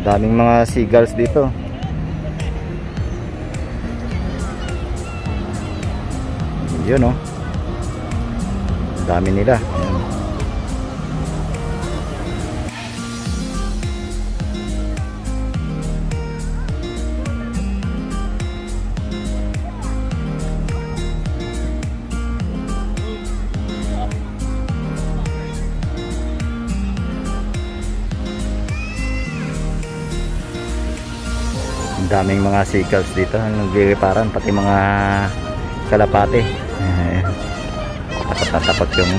Daming mga seagulls dito. Yun oh. Dami nila. Ayan. Daming mga seagulls dito nagliliparan, pati mga kalapate. Tapat yung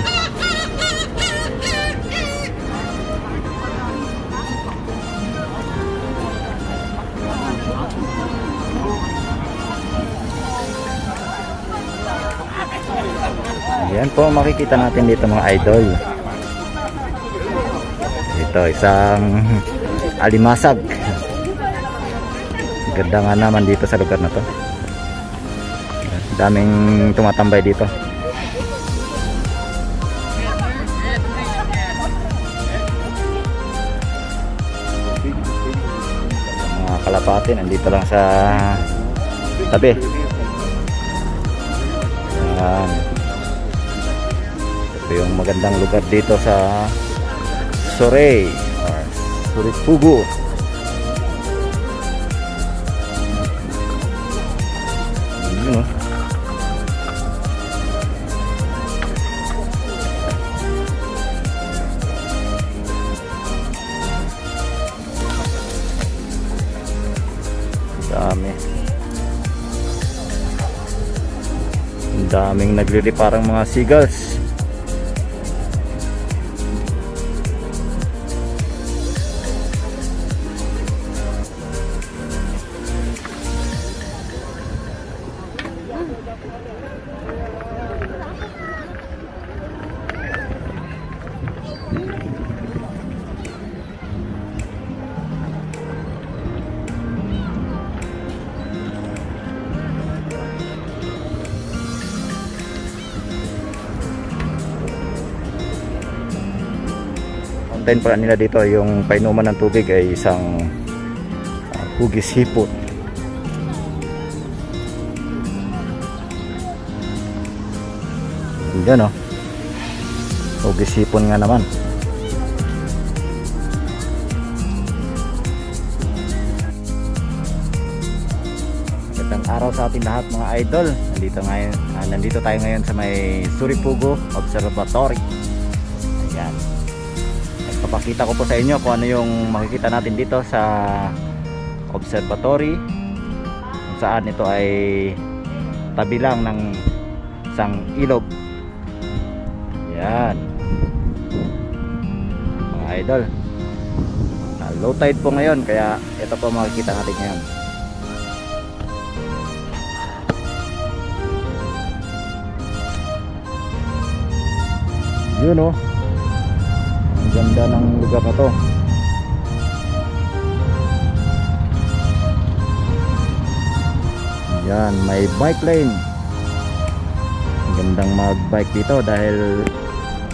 ayan po, makikita natin dito mga idol. Ito isang alimasag. Ganda nga naman dito sa lugar na to. Daming tumatambay dito. Mga kalapate nandito lang sa tabi. Ayan. Ito yung magandang lugar dito sa Surrey or Surigpugo. Daming nagliliparang mga seagulls. Content pala nila dito, yung painuman ng tubig ay isang hugis hipot. Yan o, hugis hipon nga naman. Magandang araw sa ating lahat mga idol. Nandito tayo ngayon sa may Surigpugo Observatory. Ayan, papakita ko po sa inyo kung ano yung makikita natin dito sa observatory, kung saan ito ay tabi lang ng isang ilog. Yan mga idol, low tide po ngayon, kaya ito po makikita natin ngayon. Yun o, ganda ng lugar na to. Yan, may bike lane. Gandang mag bike dito dahil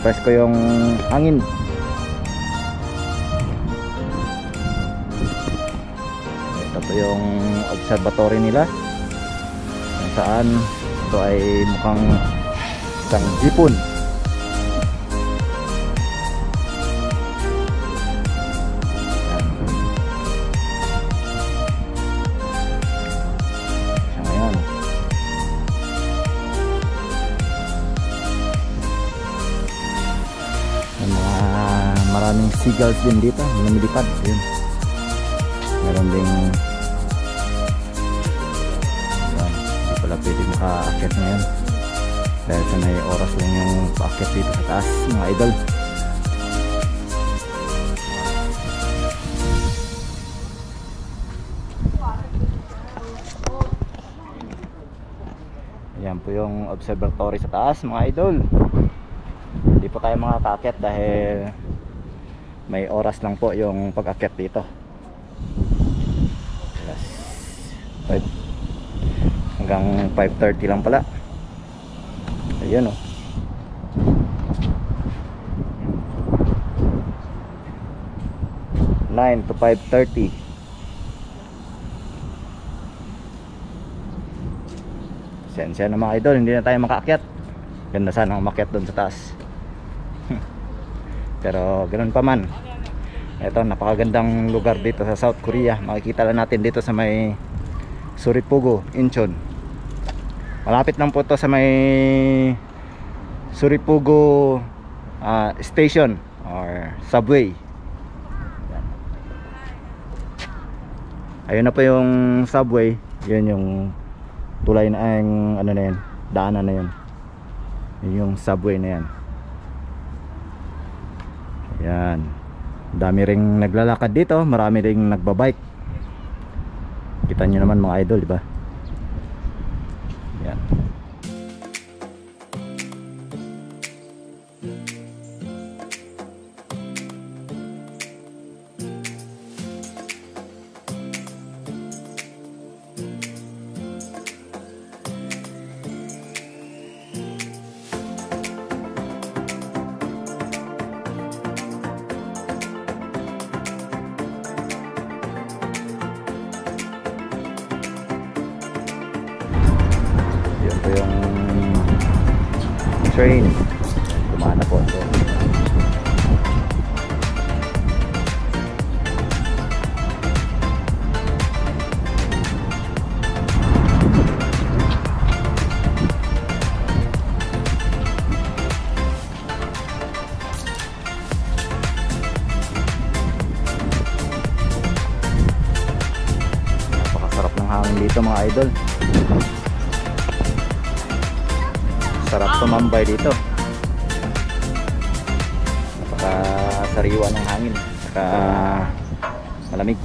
presko yung hangin. Ito po yung observatory nila, kung saan ito ay mukhang isang hipon. Maraming seagulls din dito, lumilipad. Yun. Meron ding hindi pala pwede maka-akit ngayon dahil sa may oras lang yung pa-akit dito sa taas mga idol. Ayan po yung observatory sa taas mga idol. Hindi po tayo makaka-akit dahil may oras lang po yung pag-akyat dito. Yes. 5 hanggang 5:30 lang pala. Ayun o. 9 to 5:30. Sensya na mga idol, hindi na tayo makaakyat. Ganda sana umakyat doon sa taas. Pero ganoon pa man, ito napakagandang lugar dito sa South Korea. Makikita lang natin dito sa may Suripugo, Incheon. Malapit lang po to sa may Suripugo station or subway. Ayun na po yung subway. Yun yung tulay na ang ano na yan, daanan na yun. Yun yung subway na yan. Yan. Dami ring naglalakad dito, marami ring nagbabike. Kita nyo naman mga idol, di ba? Yan. Yan po yung train. Kumana po ito. Napakasarap ng hangin dito mga idol. Sarap tumambay dito. Napakasariwa ng hangin, saka malamig.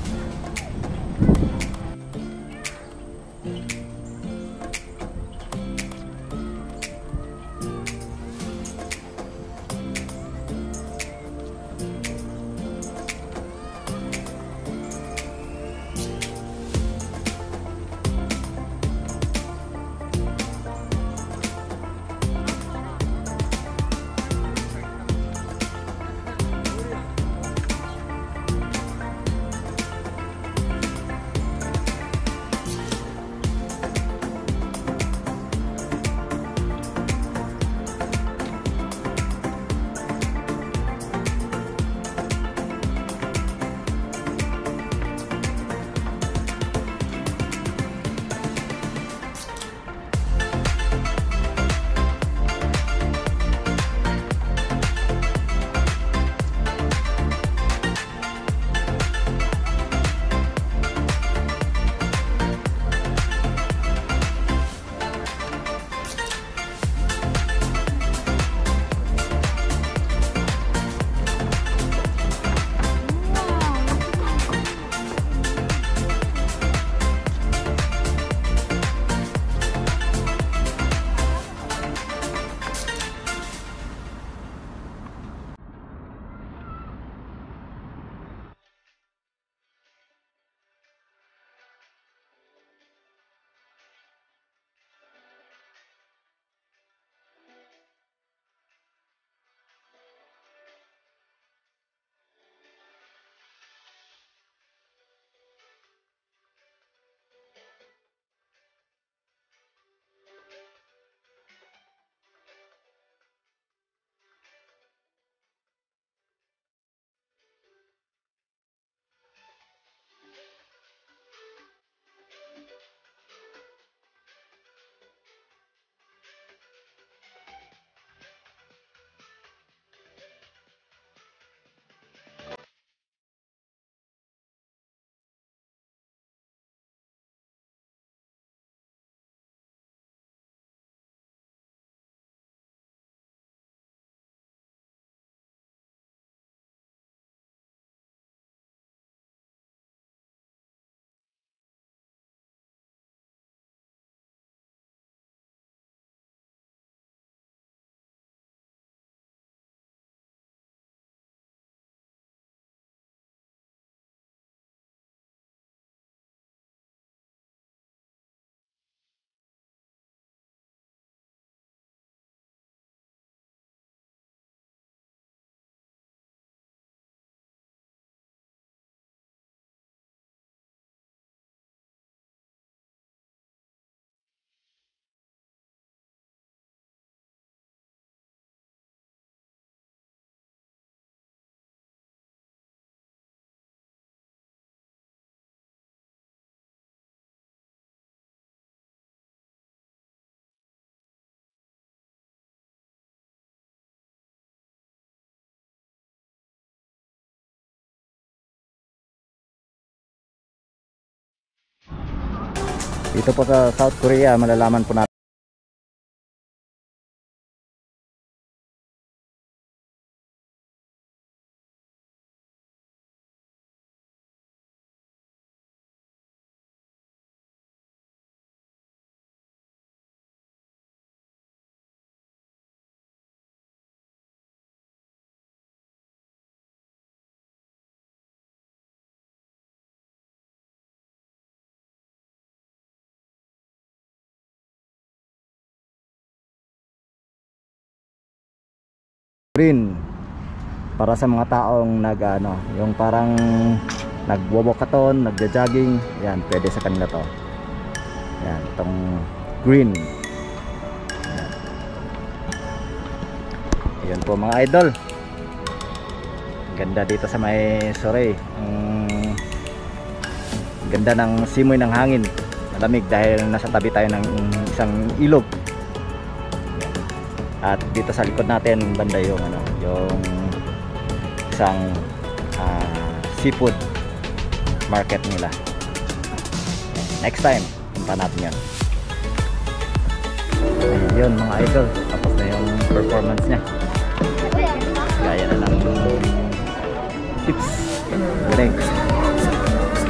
Dito po sa South Korea, malalaman po natin. Green para sa mga taong yung parang nagwo-walkathon, nagja-jogging, yan, pwede sa kanila to. Yan, itong green. Yan. Ayan po mga idol. Ganda dito sa may Sorey. Ganda ng simoy ng hangin. Malamig dahil nasa tabi tayo ng isang ilog. At dito sa likod natin banda yung yung isang seafood market nila. Next time punta natin yan. Ayun mga idol, tapos na yung performance nya. Gaya na ng tips. Galing.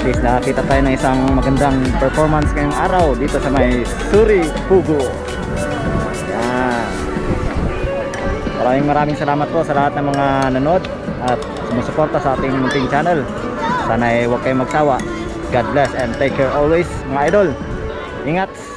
Please, nakakita tayo ng isang magandang performance ngayong araw dito sa may Suri Pugo. Maraming salamat po sa lahat ng mga nanood at sumusuporta sa ating munting channel. Sana ay huwag kayong magsawa. God bless and take care always mga idol. Ingat!